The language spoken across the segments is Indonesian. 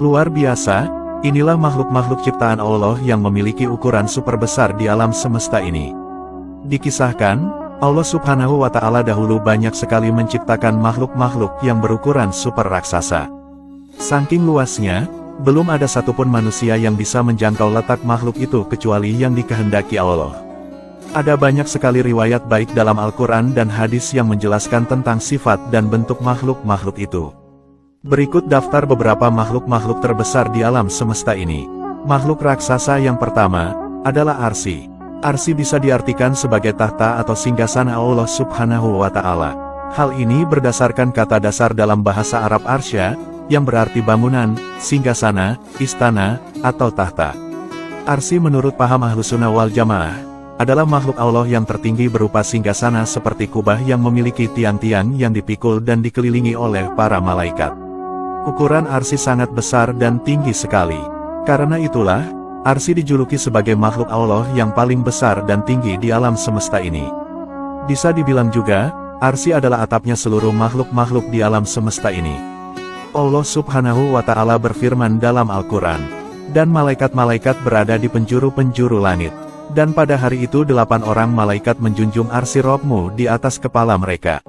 Luar biasa, inilah makhluk-makhluk ciptaan Allah yang memiliki ukuran super besar di alam semesta ini. Dikisahkan, Allah Subhanahu wa Ta'ala dahulu banyak sekali menciptakan makhluk-makhluk yang berukuran super raksasa. Saking luasnya, belum ada satupun manusia yang bisa menjangkau letak makhluk itu kecuali yang dikehendaki Allah. Ada banyak sekali riwayat baik dalam Al-Quran dan hadis yang menjelaskan tentang sifat dan bentuk makhluk-makhluk itu. Berikut daftar beberapa makhluk-makhluk terbesar di alam semesta ini. Makhluk raksasa yang pertama adalah Arsy. Arsy bisa diartikan sebagai tahta atau singgasana Allah Subhanahu wa Ta'ala. Hal ini berdasarkan kata dasar dalam bahasa Arab arsya, yang berarti bangunan, singgasana, istana, atau tahta. Arsy menurut paham Ahlussunnah wal Jamaah adalah makhluk Allah yang tertinggi berupa singgasana seperti kubah yang memiliki tiang-tiang yang dipikul dan dikelilingi oleh para malaikat. Ukuran Arsy sangat besar dan tinggi sekali. Karena itulah, Arsy dijuluki sebagai makhluk Allah yang paling besar dan tinggi di alam semesta ini. Bisa dibilang juga, Arsy adalah atapnya seluruh makhluk-makhluk di alam semesta ini. Allah Subhanahu wa Ta'ala berfirman dalam Al-Quran, "Dan malaikat-malaikat berada di penjuru-penjuru langit. Dan pada hari itu 8 orang malaikat menjunjung Arsy Rabbmu di atas kepala mereka."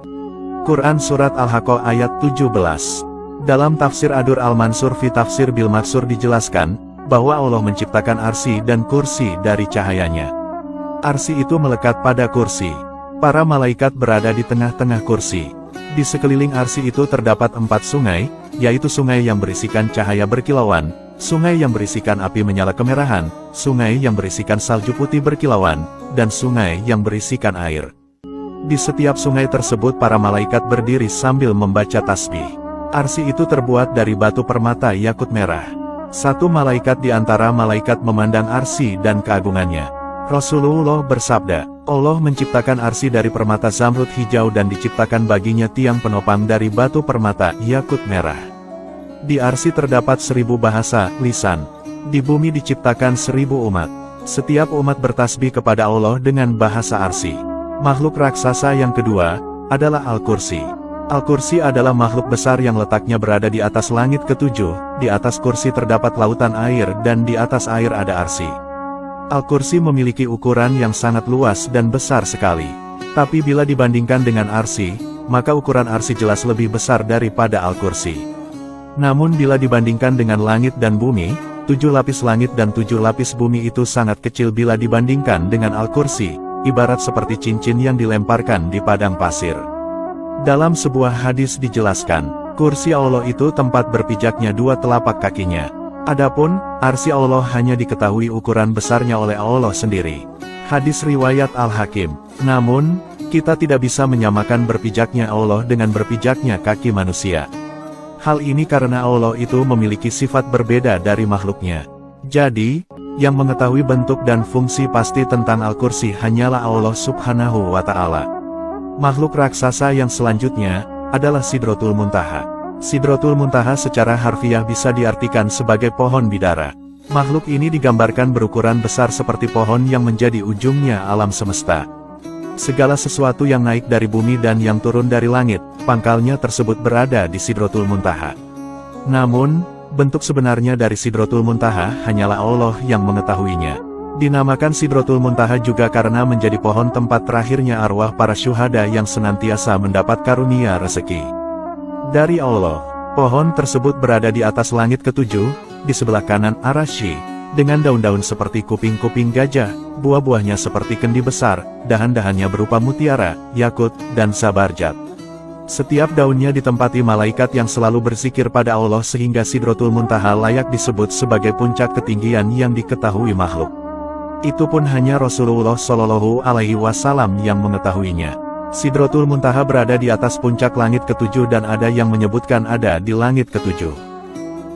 Quran Surat Al-Haqqah ayat 17. Dalam tafsir Adur Al-Mansur fi Tafsir Bil Maksur dijelaskan, bahwa Allah menciptakan Arsy dan kursi dari cahayanya. Arsy itu melekat pada kursi. Para malaikat berada di tengah-tengah kursi. Di sekeliling Arsy itu terdapat 4 sungai, yaitu sungai yang berisikan cahaya berkilauan, sungai yang berisikan api menyala kemerahan, sungai yang berisikan salju putih berkilauan, dan sungai yang berisikan air. Di setiap sungai tersebut para malaikat berdiri sambil membaca tasbih. Arsy itu terbuat dari batu permata yakut merah. Satu malaikat di antara malaikat memandang Arsy dan keagungannya. Rasulullah bersabda, Allah menciptakan Arsy dari permata zamrud hijau dan diciptakan baginya tiang penopang dari batu permata yakut merah. Di Arsy terdapat 1000 bahasa, lisan. Di bumi diciptakan 1000 umat. Setiap umat bertasbih kepada Allah dengan bahasa Arsy. Makhluk raksasa yang kedua adalah Al-Kursi. Al-Kursi adalah makhluk besar yang letaknya berada di atas langit ketujuh. Di atas kursi terdapat lautan air dan di atas air ada Arsy. Al-Kursi memiliki ukuran yang sangat luas dan besar sekali. Tapi bila dibandingkan dengan Arsy, maka ukuran Arsy jelas lebih besar daripada Al-Kursi. Namun bila dibandingkan dengan langit dan bumi, 7 lapis langit dan 7 lapis bumi itu sangat kecil bila dibandingkan dengan Al-Kursi, ibarat seperti cincin yang dilemparkan di padang pasir. Dalam sebuah hadis dijelaskan, kursi Allah itu tempat berpijaknya 2 telapak kakinya. Adapun, Arsy Allah hanya diketahui ukuran besarnya oleh Allah sendiri. Hadis riwayat Al-Hakim. Namun, kita tidak bisa menyamakan berpijaknya Allah dengan berpijaknya kaki manusia. Hal ini karena Allah itu memiliki sifat berbeda dari makhluknya. Jadi, yang mengetahui bentuk dan fungsi pasti tentang Al-Kursi hanyalah Allah Subhanahu wa Ta'ala. Makhluk raksasa yang selanjutnya adalah Sidratul Muntaha. Sidratul Muntaha secara harfiah bisa diartikan sebagai pohon bidara. Makhluk ini digambarkan berukuran besar seperti pohon yang menjadi ujungnya alam semesta. Segala sesuatu yang naik dari bumi dan yang turun dari langit, pangkalnya tersebut berada di Sidratul Muntaha. Namun, bentuk sebenarnya dari Sidratul Muntaha hanyalah Allah yang mengetahuinya. Dinamakan Sidratul Muntaha juga karena menjadi pohon tempat terakhirnya arwah para syuhada yang senantiasa mendapat karunia rezeki dari Allah. Pohon tersebut berada di atas langit ketujuh, di sebelah kanan Arasy, dengan daun-daun seperti kuping-kuping gajah, buah-buahnya seperti kendi besar, dahan-dahannya berupa mutiara, yakut, dan sabarjat. Setiap daunnya ditempati malaikat yang selalu berzikir pada Allah sehingga Sidratul Muntaha layak disebut sebagai puncak ketinggian yang diketahui makhluk. Itu pun hanya Rasulullah Shallallahu Alaihi Wasallam yang mengetahuinya. Sidratul Muntaha berada di atas puncak langit ketujuh dan ada yang menyebutkan ada di langit ketujuh.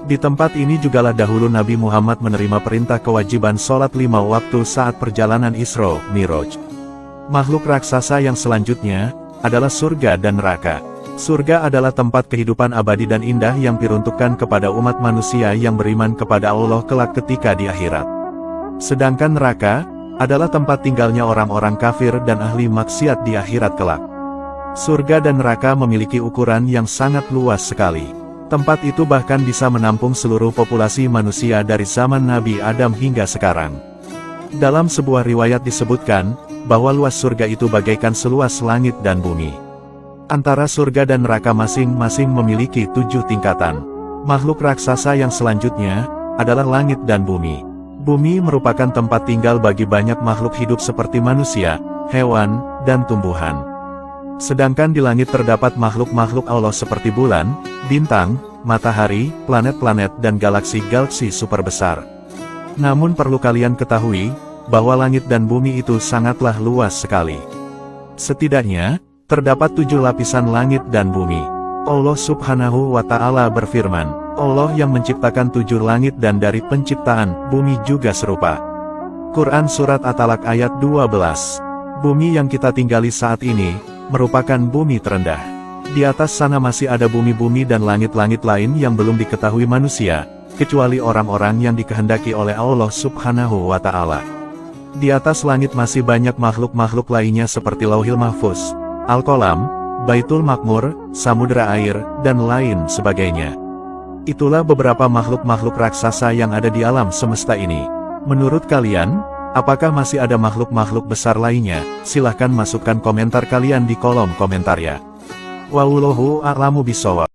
Di tempat ini jugalah dahulu Nabi Muhammad menerima perintah kewajiban sholat 5 waktu saat perjalanan Isra Miraj. Makhluk raksasa yang selanjutnya adalah surga dan neraka. Surga adalah tempat kehidupan abadi dan indah yang diperuntukkan kepada umat manusia yang beriman kepada Allah kelak ketika di akhirat. Sedangkan neraka adalah tempat tinggalnya orang-orang kafir dan ahli maksiat di akhirat kelak. Surga dan neraka memiliki ukuran yang sangat luas sekali. Tempat itu bahkan bisa menampung seluruh populasi manusia dari zaman Nabi Adam hingga sekarang. Dalam sebuah riwayat disebutkan, bahwa luas surga itu bagaikan seluas langit dan bumi. Antara surga dan neraka masing-masing memiliki 7 tingkatan. Makhluk raksasa yang selanjutnya, adalah langit dan bumi. Bumi merupakan tempat tinggal bagi banyak makhluk hidup seperti manusia, hewan, dan tumbuhan. Sedangkan di langit terdapat makhluk-makhluk Allah seperti bulan, bintang, matahari, planet-planet dan galaksi-galaksi super besar. Namun perlu kalian ketahui, bahwa langit dan bumi itu sangatlah luas sekali. Setidaknya, terdapat 7 lapisan langit dan bumi. Allah Subhanahu wa Ta'ala berfirman, Allah yang menciptakan 7 langit dan dari penciptaan bumi juga serupa. Quran Surat At-Talaq ayat 12. Bumi yang kita tinggali saat ini, merupakan bumi terendah. Di atas sana masih ada bumi-bumi dan langit-langit lain yang belum diketahui manusia, kecuali orang-orang yang dikehendaki oleh Allah Subhanahu wa Ta'ala. Di atas langit masih banyak makhluk-makhluk lainnya seperti Lauhil Mahfuz, Al-Qalam, Baitul Maqmur, Samudra Air, dan lain sebagainya. Itulah beberapa makhluk-makhluk raksasa yang ada di alam semesta ini. Menurut kalian, apakah masih ada makhluk-makhluk besar lainnya? Silahkan masukkan komentar kalian di kolom komentar ya. Wallahu a'lamu bishawab.